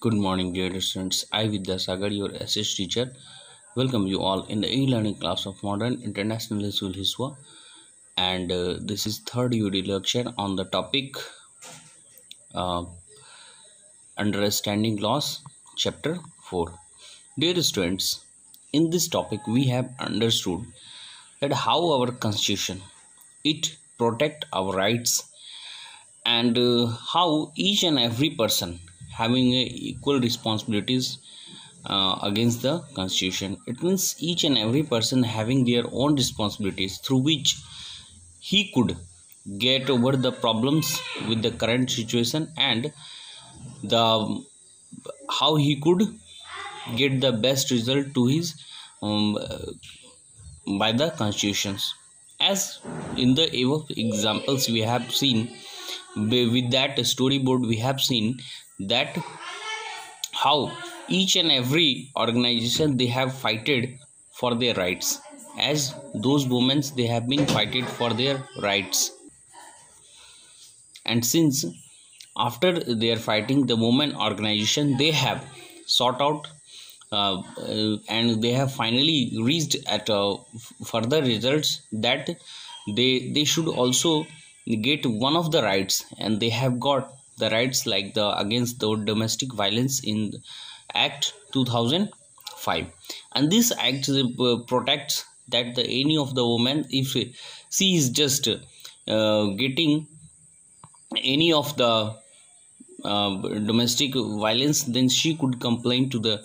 Good morning, dear students. I, Vidyasagar, your SS teacher, welcome you all in the e-learning class of Modern International School Hiswa. And this is third UD lecture on the topic uh, Understanding Laws, Chapter 4. Dear students, in this topic we have understood that how our Constitution it protect our rights and how each and every person having equal responsibilities against the Constitution. It means each and every person having their own responsibilities through which he could get over the problems with the current situation and the how he could get the best result to his by the constitutions. As in the above examples we have seen, with that storyboard we have seen that how each and every organization they have fighted for their rights, as those women they have been fighted for their rights, and since after their fighting the women organization they have sought out and they have finally reached at further results that they should also get one of the rights, and they have got the rights like the against the domestic violence in Act 2005. And this act protects that any of the women, if she is just getting any of the domestic violence, then she could complain to the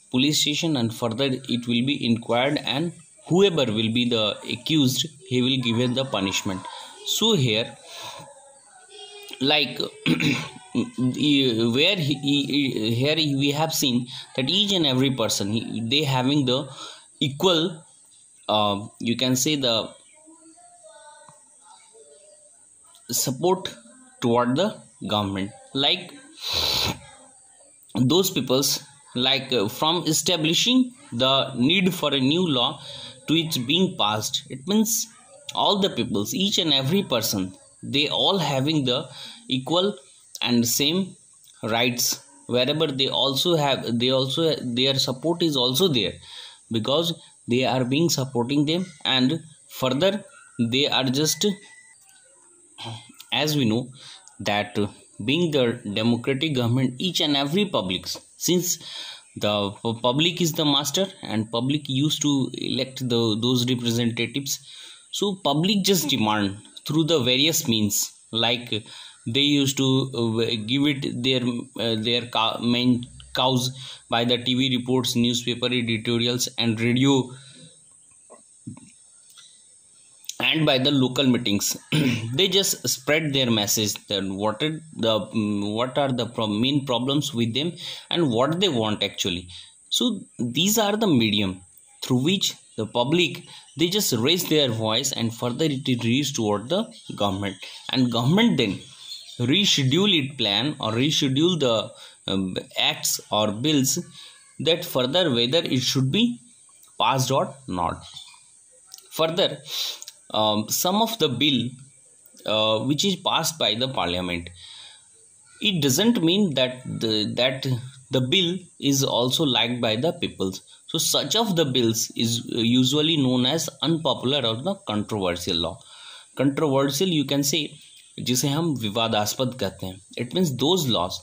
police station, and further it will be inquired, and whoever will be the accused he will given the punishment. So here like where here we have seen that each and every person they having the equal you can say the support toward the government, like those peoples like from establishing the need for a new law to its being passed. It means all the peoples, each and every person, they all having the equal and same rights, wherever they also have their support is also there, because they are being supporting them, and further they are just, as we know that being the democratic government, each and every public, since the public is the master and public used to elect those representatives, so public just demand through the various means, like they used to give it their main cows by the TV reports, newspaper editorials, and radio, and by the local meetings. They just spread their message that what are the main problems with them and what they want actually. So these are the medium through which the public they just raise their voice, and further it reaches toward the government, and government then reschedule it plan or reschedule the acts or bills that further whether it should be passed or not. Further some of the bill which is passed by the parliament, it doesn't mean that the bill is also liked by the peoples. So such of the bills is usually known as unpopular or the controversial law. Controversial you can say जिसे हम विवादास्पद कहते हैं. It means those laws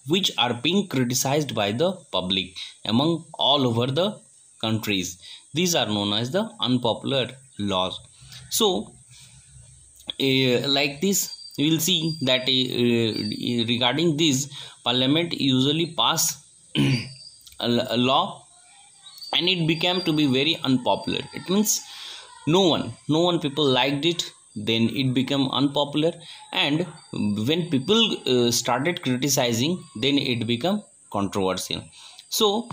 which are being criticized by the public among all over the countries. These are known as the unpopular laws. So like this you will see that regarding this, parliament usually pass a law and it became to be very unpopular. It means no one people liked it, then it became unpopular, and when people started criticizing, then it became controversial. So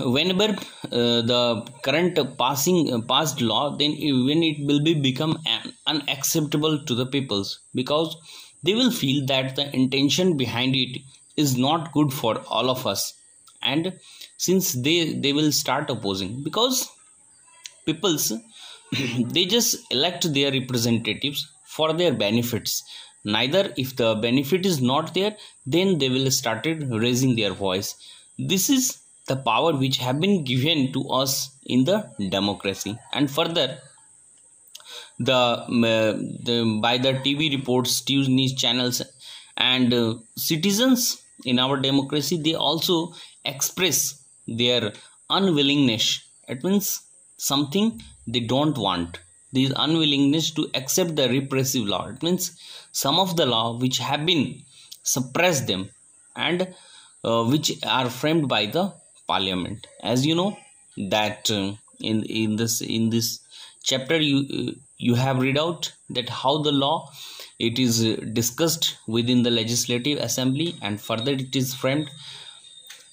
whenever the current passed law, then when it will be become unacceptable to the peoples, because they will feel that the intention behind it is not good for all of us, and since they will start opposing, because peoples they just elect their representatives for their benefits, Neither if the benefit is not there, then they will started raising their voice. This is the power which have been given to us in the democracy. And further, by the TV reports, news channels, and citizens in our democracy, they also express their unwillingness. It means something they don't want. This unwillingness to accept the repressive law. It means some of the law which have been suppressed them, and which are framed by the parliament. As you know that in this chapter you have read out that how the law it is discussed within the legislative assembly, and further it is framed.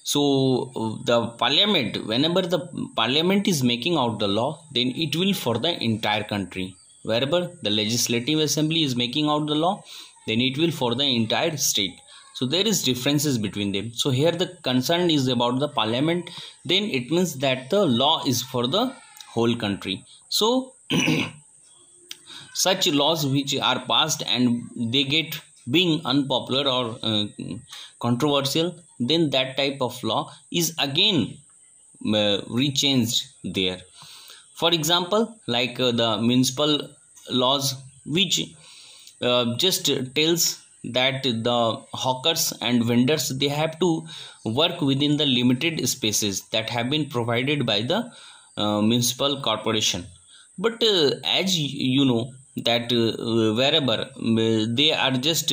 So the parliament, whenever the parliament is making out the law, then it will for the entire country. Wherever the legislative assembly is making out the law, then it will for the entire state. So there is differences between them. So here the concern is about the parliament, then it means that the law is for the whole country. So such laws which are passed and they get being unpopular or controversial, then that type of law is again rechanged there. For example, like the municipal laws, which just tells that the hawkers and vendors, they have to work within the limited spaces that have been provided by the municipal corporation. But as you know that wherever they are just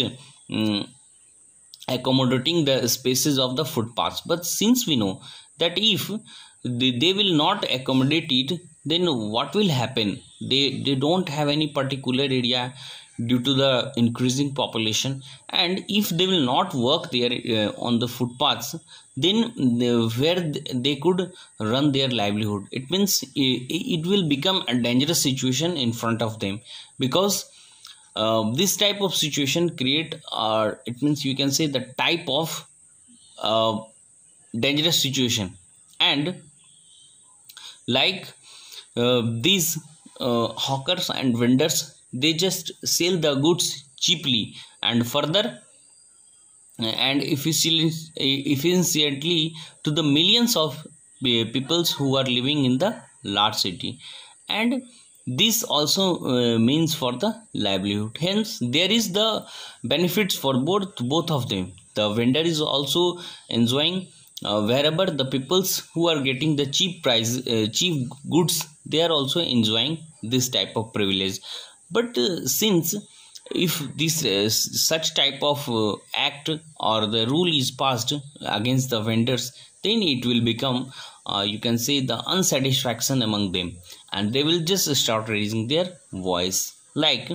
accommodating the spaces of the footpaths, but since we know that if they will not accommodate it, then what will happen? They don't have any particular area due to the increasing population, and if they will not work there on the footpaths, then where they could run their livelihood, it means it will become a dangerous situation in front of them, because this type of situation create it means you can say the type of dangerous situation. And like these hawkers and vendors, they just sell the goods cheaply and further and efficiently to the millions of peoples who are living in the large city, and this also means for the livelihood. Hence there is the benefits for both of them. The vendor is also enjoying wherever the peoples who are getting the cheap goods, they are also enjoying this type of privilege. But since if this such type of act or the rule is passed against the vendors, then it will become you can say the unsatisfaction among them, and they will just start raising their voice. Like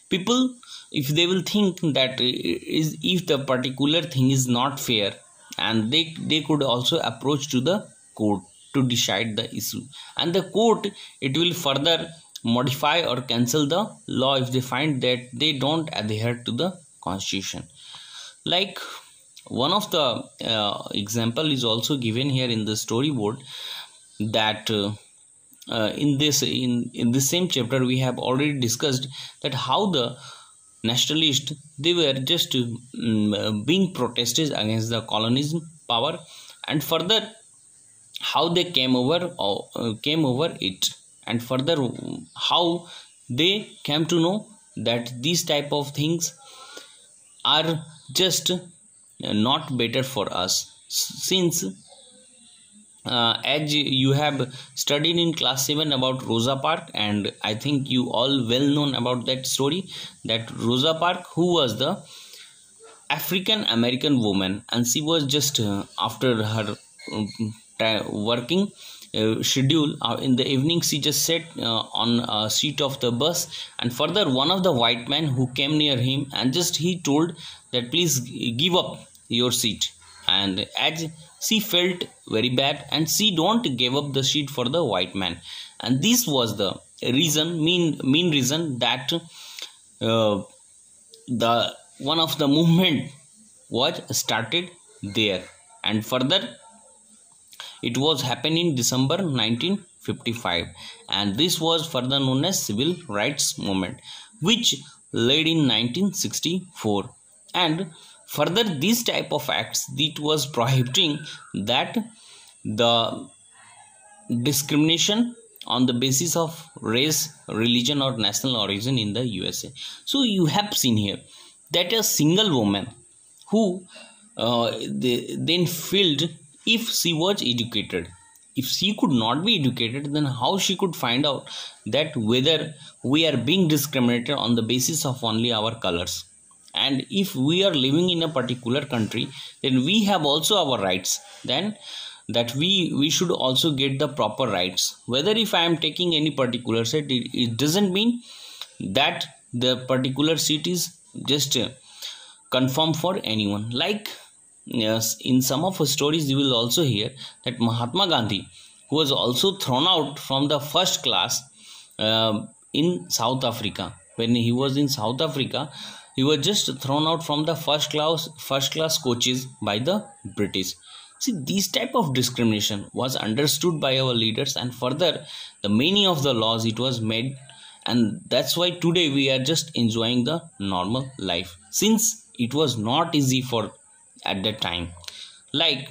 people, if they will think that if the particular thing is not fair, and they could also approach to the court to decide the issue, and the court, it will further modify or cancel the law if they find that they don't adhere to the constitution. Like one of the example is also given here in the storyboard, that in this same chapter we have already discussed that how the nationalists, they were just being protested against the colonialism power, and further how they came over it, and further how they came to know that these type of things are just not better for us. Since as you have studied in class 7 about Rosa Parks, and I think you all well known about that story, that Rosa Parks, who was the African American woman, and she was just after her working schedule in the evening, she just sat on a seat of the bus, and further one of the white men who came near him, and just he told that please give up your seat, and as she felt very bad, and she don't give up the seat for the white man, and this was the reason, main reason, that the one of the movement was started there, and further it was happened in December 1955, and this was further known as civil rights movement, which laid in 1964, and further these type of acts it was prohibiting that the discrimination on the basis of race, religion, or national origin in the USA. So you have seen here that a single woman who then felt if she was educated, if she could not be educated, then how she could find out that whether we are being discriminated on the basis of only our colors. And if we are living in a particular country, then we have also our rights, then that we should also get the proper rights. Whether if I am taking any particular seat, it doesn't mean that the particular seat is just confirmed for anyone. Like, yes, in some of the stories you will also hear that Mahatma Gandhi, who was also thrown out from the first class in South Africa. When he was in South Africa, he was just thrown out from the first class coaches by the British. See, this type of discrimination was understood by our leaders, and further the meaning of the laws it was made, and that's why today we are just enjoying the normal life, since it was not easy for at that time. Like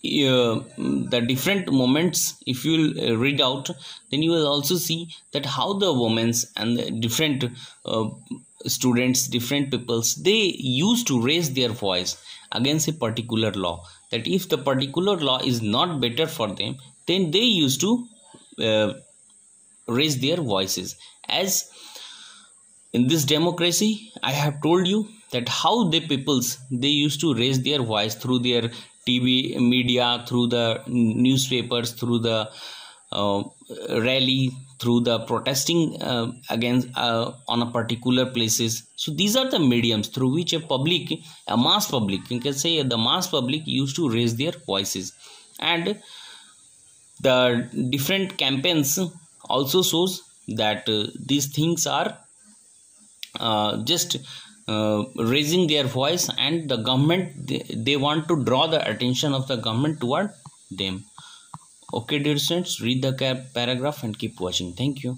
the different moments, if you will read out, then you will also see that how the women's and the different students, different peoples, they used to raise their voice against a particular law, that if the particular law is not better for them, then they used to raise their voices. As in this democracy, I have told you that how the peoples, they used to raise their voice through their TV media, through the newspapers, through the rally, through the protesting against on a particular places. So these are the mediums through which a mass public, you can say the mass public used to raise their voices. And the different campaigns also shows that these things are just raising their voice, and the government, they want to draw the attention of the government toward them. Okay, dear students, read the paragraph and keep watching. Thank you.